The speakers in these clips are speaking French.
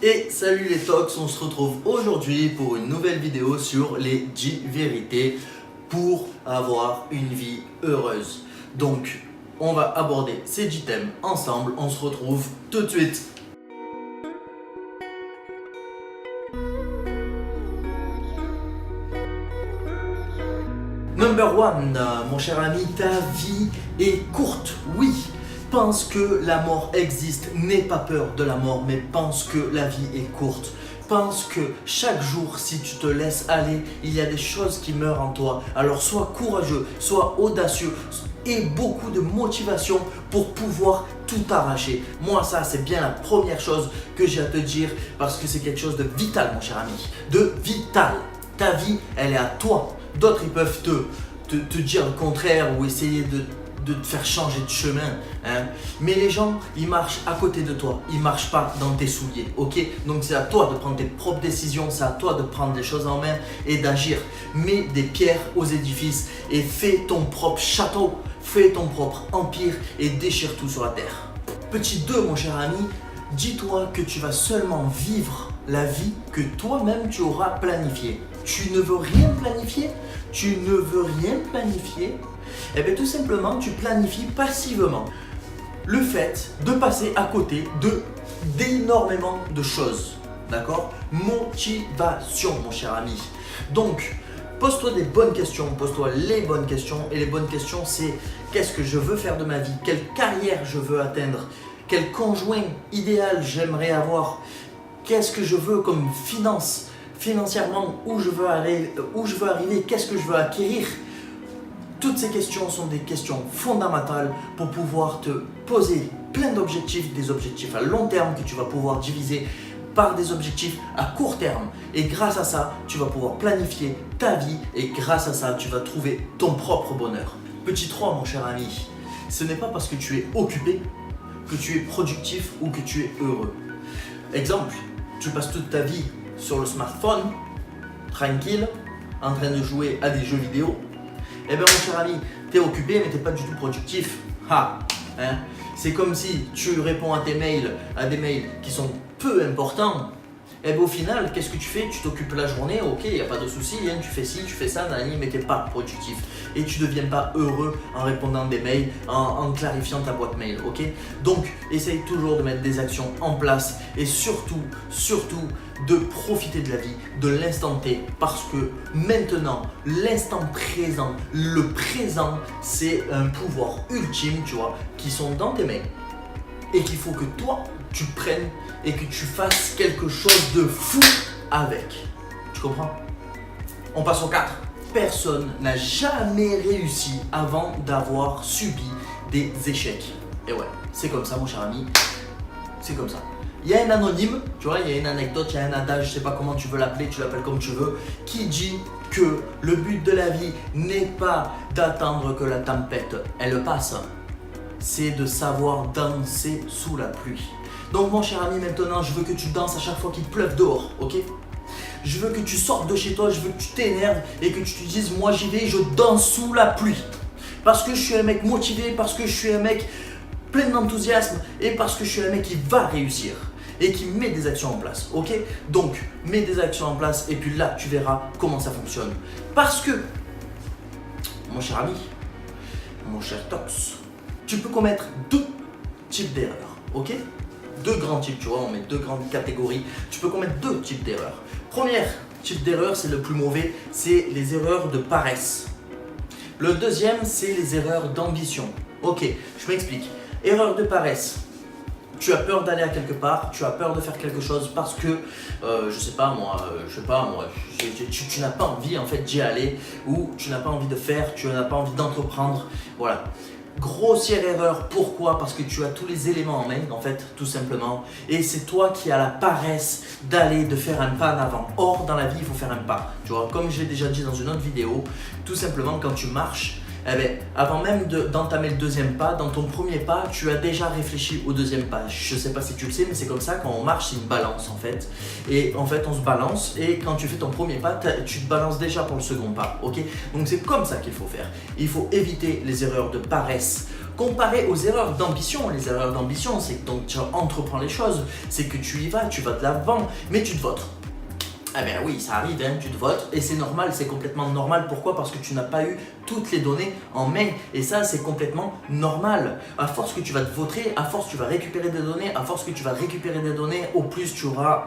Et salut les tox, on se retrouve aujourd'hui pour une nouvelle vidéo sur les 10 vérités pour avoir une vie heureuse. Donc, on va aborder ces 10 thèmes ensemble, on se retrouve tout de suite. Number one, mon cher ami, ta vie est courte, oui. Pense que la mort existe, n'aie pas peur de la mort, mais pense que la vie est courte. Pense que chaque jour, si tu te laisses aller, il y a des choses qui meurent en toi. Alors sois courageux, sois audacieux et beaucoup de motivation pour pouvoir tout arracher. Moi, ça, c'est bien la première chose que j'ai à te dire parce que c'est quelque chose de vital, mon cher ami. De vital. Ta vie, elle est à toi. D'autres, ils peuvent te dire le contraire ou essayer de te faire changer de chemin, hein. Mais les gens, ils marchent à côté de toi, ils marchent pas dans tes souliers, ok? Donc c'est à toi de prendre tes propres décisions, c'est à toi de prendre les choses en main et d'agir. Mets des pierres aux édifices et fais ton propre château, fais ton propre empire et déchire tout sur la terre. Petit 2, mon cher ami, dis-toi que tu vas seulement vivre la vie que toi-même tu auras planifiée. Tu ne veux rien planifier? Tu ne veux rien planifier? Eh bien tout simplement, tu planifies passivement le fait de passer à côté d'énormément de choses. D'accord? Motivation, mon cher ami. Donc, pose-toi des bonnes questions, pose-toi les bonnes questions. Et les bonnes questions, c'est qu'est-ce que je veux faire de ma vie? Quelle carrière je veux atteindre? Quel conjoint idéal j'aimerais avoir? Qu'est-ce que je veux comme financièrement, où je veux arriver, qu'est-ce que je veux acquérir? Toutes ces questions sont des questions fondamentales pour pouvoir te poser plein d'objectifs, des objectifs à long terme que tu vas pouvoir diviser par des objectifs à court terme. Et grâce à ça, tu vas pouvoir planifier ta vie et grâce à ça, tu vas trouver ton propre bonheur. Petit 3, mon cher ami, ce n'est pas parce que tu es occupé que tu es productif ou que tu es heureux. Exemple, tu passes toute ta vie sur le smartphone, tranquille, en train de jouer à des jeux vidéo. Eh bien mon cher ami, tu es occupé mais tu n'es pas du tout productif. C'est comme si tu réponds à des mails qui sont peu importants. Et bien au final, qu'est-ce que tu fais? Tu t'occupes la journée, ok, il n'y a pas de souci, hein, tu fais ci, tu fais ça, mais tu n'es pas productif. Et tu ne deviens pas heureux en répondant des mails, en clarifiant ta boîte mail, ok? Donc, essaye toujours de mettre des actions en place et surtout, de profiter de la vie, de l'instant T. Parce que maintenant, l'instant présent, le présent, c'est un pouvoir ultime, tu vois, qui sont dans tes mains. Et qu'il faut que toi, tu prennes et que tu fasses quelque chose de fou avec. Tu comprends? On passe au 4. Personne n'a jamais réussi avant d'avoir subi des échecs. Et ouais, c'est comme ça mon cher ami. C'est comme ça. Il y a un anonyme, tu vois, il y a une anecdote, il y a un adage, je sais pas comment tu veux l'appeler, tu l'appelles comme tu veux, qui dit que le but de la vie n'est pas d'attendre que la tempête, elle passe. C'est de savoir danser sous la pluie. Donc mon cher ami, maintenant je veux que tu danses à chaque fois qu'il pleuve dehors, ok? Je veux que tu sortes de chez toi, je veux que tu t'énerves et que tu te dises moi j'y vais, je danse sous la pluie. Parce que je suis un mec motivé, parce que je suis un mec plein d'enthousiasme et parce que je suis un mec qui va réussir et qui met des actions en place, ok? Donc mets des actions en place et puis là tu verras comment ça fonctionne. Parce que, mon cher ami, mon cher Tox, tu peux commettre 2 types d'erreurs, ok? 2 grands types, tu vois, on met 2 grandes catégories. Tu peux commettre 2 types d'erreurs. Premier type d'erreur, c'est le plus mauvais, c'est les erreurs de paresse. Le deuxième, c'est les erreurs d'ambition. Ok, je m'explique. Erreur de paresse. Tu as peur d'aller à quelque part, tu as peur de faire quelque chose parce que, tu n'as pas envie en fait d'y aller ou tu n'as pas envie de faire, tu n'as pas envie d'entreprendre, voilà. Grossière erreur, pourquoi? Parce que tu as tous les éléments en main en fait, tout simplement. Et c'est toi qui as la paresse de faire un pas en avant. Or, dans la vie, il faut faire un pas. Tu vois, comme je l'ai déjà dit dans une autre vidéo, tout simplement quand tu marches, eh bien, avant même d'entamer le deuxième pas, dans ton premier pas, tu as déjà réfléchi au deuxième pas. Je ne sais pas si tu le sais, mais c'est comme ça, quand on marche, c'est une balance en fait. Et en fait, on se balance et quand tu fais ton premier pas, tu te balances déjà pour le second pas, ok? Donc c'est comme ça qu'il faut faire. Il faut éviter les erreurs de paresse Comparé aux erreurs d'ambition, les erreurs d'ambition, c'est que donc, tu entreprends les choses, c'est que tu y vas, tu vas de l'avant, mais tu te votes. Ah ben oui, ça arrive, hein, tu te votes et c'est normal, c'est complètement normal. Pourquoi? Parce que tu n'as pas eu toutes les données en main et ça c'est complètement normal. À force que tu vas te voter, à force que tu vas récupérer des données, à force que tu vas récupérer des données, au plus tu auras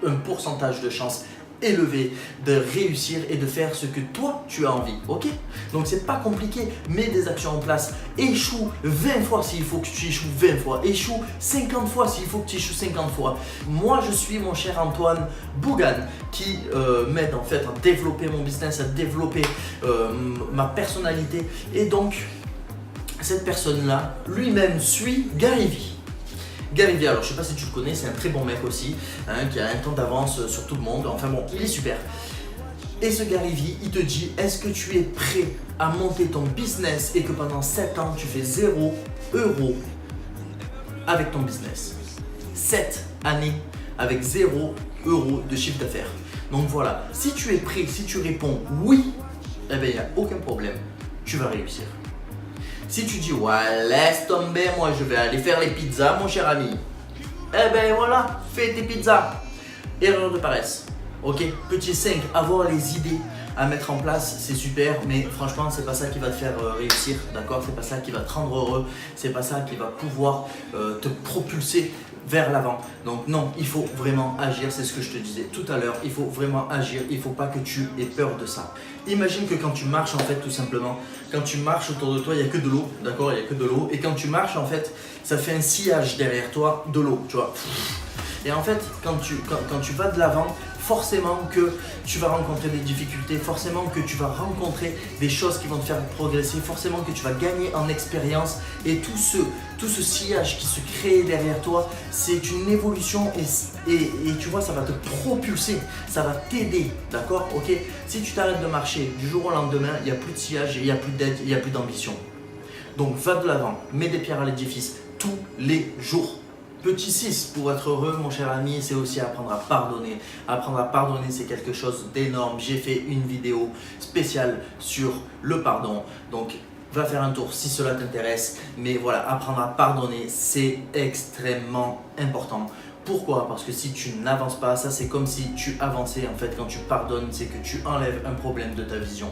un pourcentage de chance élevé de réussir et de faire ce que toi tu as envie, ok? Donc c'est pas compliqué, mets des actions en place, échoue 20 fois s'il faut que tu échoues 20 fois, échoue 50 fois s'il faut que tu échoues 50 fois. Moi je suis mon cher Antoine Bougan qui m'aide en fait à développer mon business, à développer ma personnalité et donc cette personne là lui-même suit Gary Vee. Gary Vee, alors je sais pas si tu le connais, c'est un très bon mec aussi, hein, qui a un temps d'avance sur tout le monde, enfin bon, il est super. Et ce Gary Vee, il te dit, est-ce que tu es prêt à monter ton business et que pendant 7 ans, tu fais 0 € avec ton business 7 années avec 0 € de chiffre d'affaires. Donc voilà, si tu es prêt, si tu réponds oui, eh bien il n'y a aucun problème, tu vas réussir. Si tu dis ouais laisse tomber, moi je vais aller faire les pizzas mon cher ami, eh ben voilà, fais tes pizzas. Erreur de paresse. Ok, petit 5, avoir les idées à mettre en place, c'est super, mais franchement c'est pas ça qui va te faire réussir, d'accord? C'est pas ça qui va te rendre heureux, c'est pas ça qui va pouvoir te propulser vers l'avant. Donc non, il faut vraiment agir, c'est ce que je te disais tout à l'heure, il faut vraiment agir, il faut pas que tu aies peur de ça. Imagine que quand tu marches en fait tout simplement, quand tu marches autour de toi, il n'y a que de l'eau, d'accord? Il n'y a que de l'eau, et quand tu marches en fait, ça fait un sillage derrière toi de l'eau, tu vois. Et en fait, quand tu vas de l'avant, forcément que tu vas rencontrer des difficultés, forcément que tu vas rencontrer des choses qui vont te faire progresser, forcément que tu vas gagner en expérience et tout ce sillage qui se crée derrière toi, c'est une évolution et tu vois, ça va te propulser, ça va t'aider, d'accord? Ok? Si tu t'arrêtes de marcher du jour au lendemain, il n'y a plus de sillage, il n'y a plus d'aide, il n'y a plus d'ambition. Donc va de l'avant, mets des pierres à l'édifice tous les jours. Petit 6, pour être heureux mon cher ami, c'est aussi apprendre à pardonner. Apprendre à pardonner, c'est quelque chose d'énorme. J'ai fait une vidéo spéciale sur le pardon. Donc va faire un tour si cela t'intéresse. Mais voilà, apprendre à pardonner, c'est extrêmement important. Pourquoi? Parce que si tu n'avances pas, ça c'est comme si tu avançais en fait. Quand tu pardonnes, c'est que tu enlèves un problème de ta vision.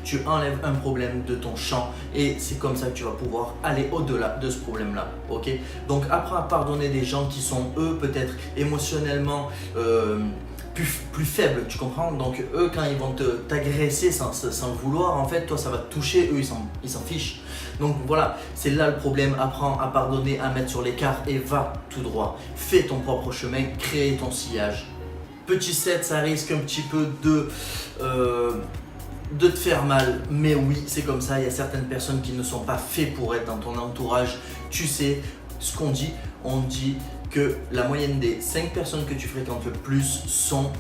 Tu enlèves un problème de ton champ et c'est comme ça que tu vas pouvoir aller au-delà de ce problème-là. Ok? Donc apprends à pardonner des gens qui sont eux peut-être émotionnellement plus faibles, tu comprends? Donc eux quand ils vont t'agresser sans le vouloir, en fait toi ça va te toucher, eux ils s'en fichent. Donc voilà, c'est là le problème. Apprends à pardonner, à mettre sur l'écart et va tout droit. Fais ton propre chemin, crée ton sillage. Petit 7, ça risque un petit peu de te faire mal, mais oui, c'est comme ça. Il y a certaines personnes qui ne sont pas faites pour être dans ton entourage. Tu sais ce qu'on dit, on dit que la moyenne des 5 personnes que tu fréquentes le plus sont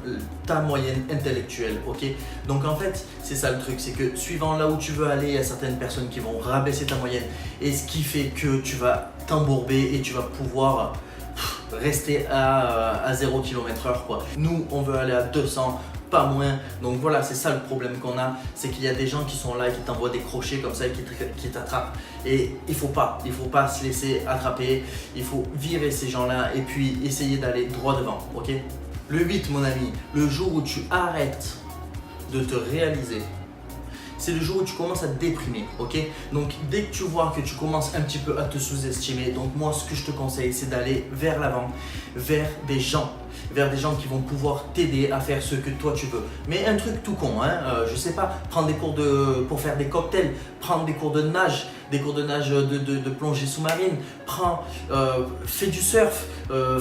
ta moyenne intellectuelle, ok? Donc en fait, c'est ça le truc, c'est que suivant là où tu veux aller, il y a certaines personnes qui vont rabaisser ta moyenne et ce qui fait que tu vas t'embourber et tu vas pouvoir rester à 0 km/h quoi. Nous, on veut aller à 200, pas moins. Donc voilà, c'est ça le problème qu'on a, c'est qu'il y a des gens qui sont là et qui t'envoient des crochets comme ça et qui t'attrapent. Et il faut pas se laisser attraper, il faut virer ces gens-là et puis essayer d'aller droit devant, ok? Le 8, mon ami, le jour où tu arrêtes de te réaliser, c'est le jour où tu commences à te déprimer, ok? Donc dès que tu vois que tu commences un petit peu à te sous-estimer, donc moi ce que je te conseille c'est d'aller vers l'avant, vers des gens qui vont pouvoir t'aider à faire ce que toi tu veux. Mais un truc tout con, hein, je sais pas, prendre des cours pour faire des cocktails, prendre des cours de nage, de plongée sous-marine, fais du surf,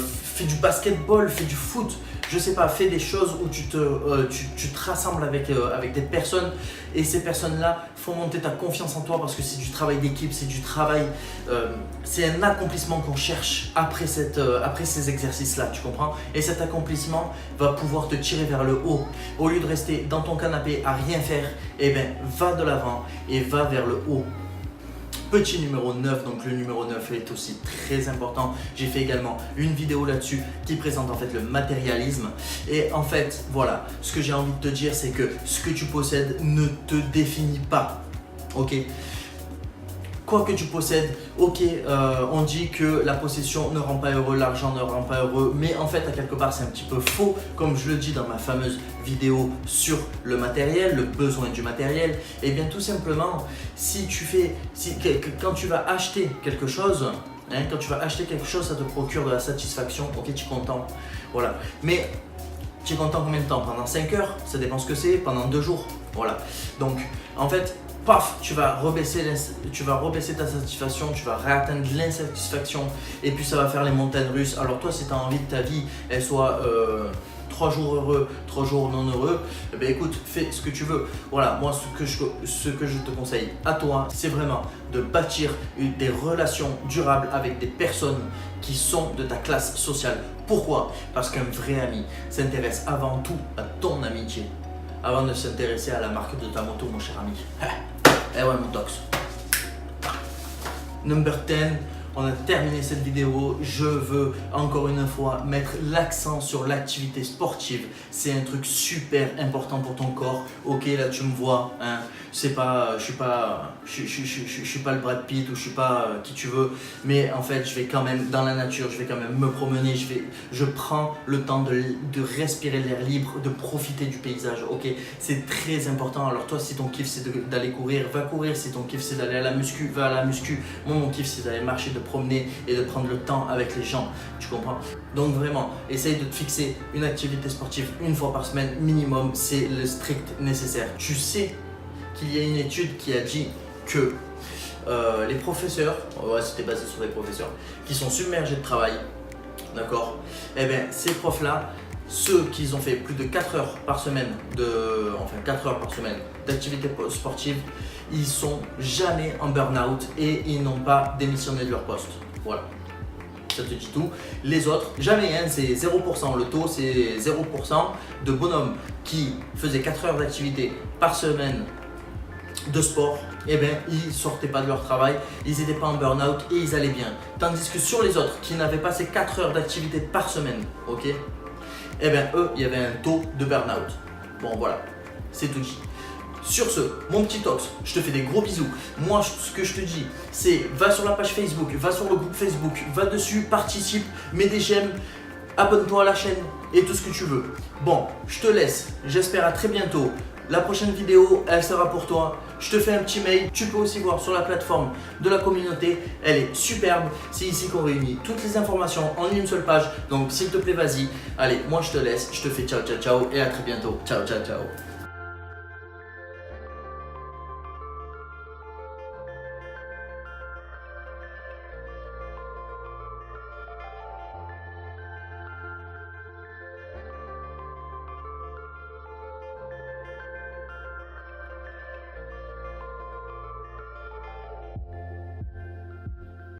fais du basketball, fais du foot. Je sais pas, fais des choses où tu te rassembles avec des personnes et ces personnes-là font monter ta confiance en toi parce que c'est du travail d'équipe, c'est du travail, c'est un accomplissement qu'on cherche après ces exercices-là, tu comprends? Et cet accomplissement va pouvoir te tirer vers le haut. Au lieu de rester dans ton canapé à rien faire, eh ben, va de l'avant et va vers le haut. Petit numéro 9, donc le numéro 9 est aussi très important. J'ai fait également une vidéo là-dessus qui présente en fait le matérialisme. Et en fait, voilà, ce que j'ai envie de te dire, c'est que ce que tu possèdes ne te définit pas. Ok? quoi que tu possèdes, ok, on dit que la possession ne rend pas heureux, l'argent ne rend pas heureux, mais en fait à quelque part c'est un petit peu faux, comme je le dis dans ma fameuse vidéo sur le matériel, le besoin du matériel. Et bien tout simplement, quand tu vas acheter quelque chose, ça te procure de la satisfaction, ok, tu es content, voilà. Mais tu es content combien de temps? Pendant 5 heures, ça dépend ce que c'est, pendant 2 jours, voilà. Donc en fait, paf, tu vas rebaisser ta satisfaction, tu vas réatteindre l'insatisfaction et puis ça va faire les montagnes russes. Alors toi, si tu as envie que ta vie elle soit 3 jours heureux, 3 jours non heureux, eh bien écoute, fais ce que tu veux. Voilà, moi ce que je te conseille à toi, c'est vraiment de bâtir des relations durables avec des personnes qui sont de ta classe sociale. Pourquoi? Parce qu'un vrai ami s'intéresse avant tout à ton amitié, avant de s'intéresser à la marque de ta moto, mon cher ami. Eh ouais, mon tox. Number 10, on a terminé cette vidéo. Je veux encore une fois mettre l'accent sur l'activité sportive. C'est un truc super important pour ton corps. Ok, là tu me vois, hein, je suis pas le Brad Pitt ou je suis pas qui tu veux, mais en fait je vais quand même dans la nature, je vais quand même me promener, je prends le temps de respirer l'air libre, de profiter du paysage. Ok, c'est très important. Alors toi, si ton kiff c'est d'aller courir, va courir. Si ton kiff c'est d'aller à la muscu, va à la muscu. Moi, mon kiff c'est d'aller marcher, de promener et de prendre le temps avec les gens, tu comprends? Donc vraiment, essaye de te fixer une activité sportive une fois par semaine minimum, c'est le strict nécessaire. Tu sais qu'il y a une étude qui a dit que les professeurs, ouais, c'était basé sur des professeurs qui sont submergés de travail, d'accord? Eh bien ces profs là, ceux qui ont fait plus de 4 heures par semaine d'activité sportive, ils sont jamais en burn-out et ils n'ont pas démissionné de leur poste. Voilà, ça te dit tout. Les autres, jamais, hein, c'est 0%. Le taux, c'est 0% de bonhommes qui faisaient 4 heures d'activité par semaine de sport, eh bien, ils sortaient pas de leur travail, ils n'étaient pas en burn-out et ils allaient bien. Tandis que sur les autres qui n'avaient pas ces 4 heures d'activité par semaine, ok, eh bien, eux, il y avait un taux de burn-out. Bon, voilà, c'est tout dit. Sur ce, mon petit tox, je te fais des gros bisous. Moi, ce que je te dis, c'est va sur la page Facebook, va sur le groupe Facebook, va dessus, participe, mets des j'aime, abonne-toi à la chaîne et tout ce que tu veux. Bon, je te laisse, j'espère à très bientôt. La prochaine vidéo, elle sera pour toi. Je te fais un petit mail. Tu peux aussi voir sur la plateforme de la communauté. Elle est superbe. C'est ici qu'on réunit toutes les informations en une seule page. Donc, s'il te plaît, vas-y. Allez, moi, je te laisse. Je te fais ciao, ciao, ciao. Et à très bientôt. Ciao, ciao, ciao.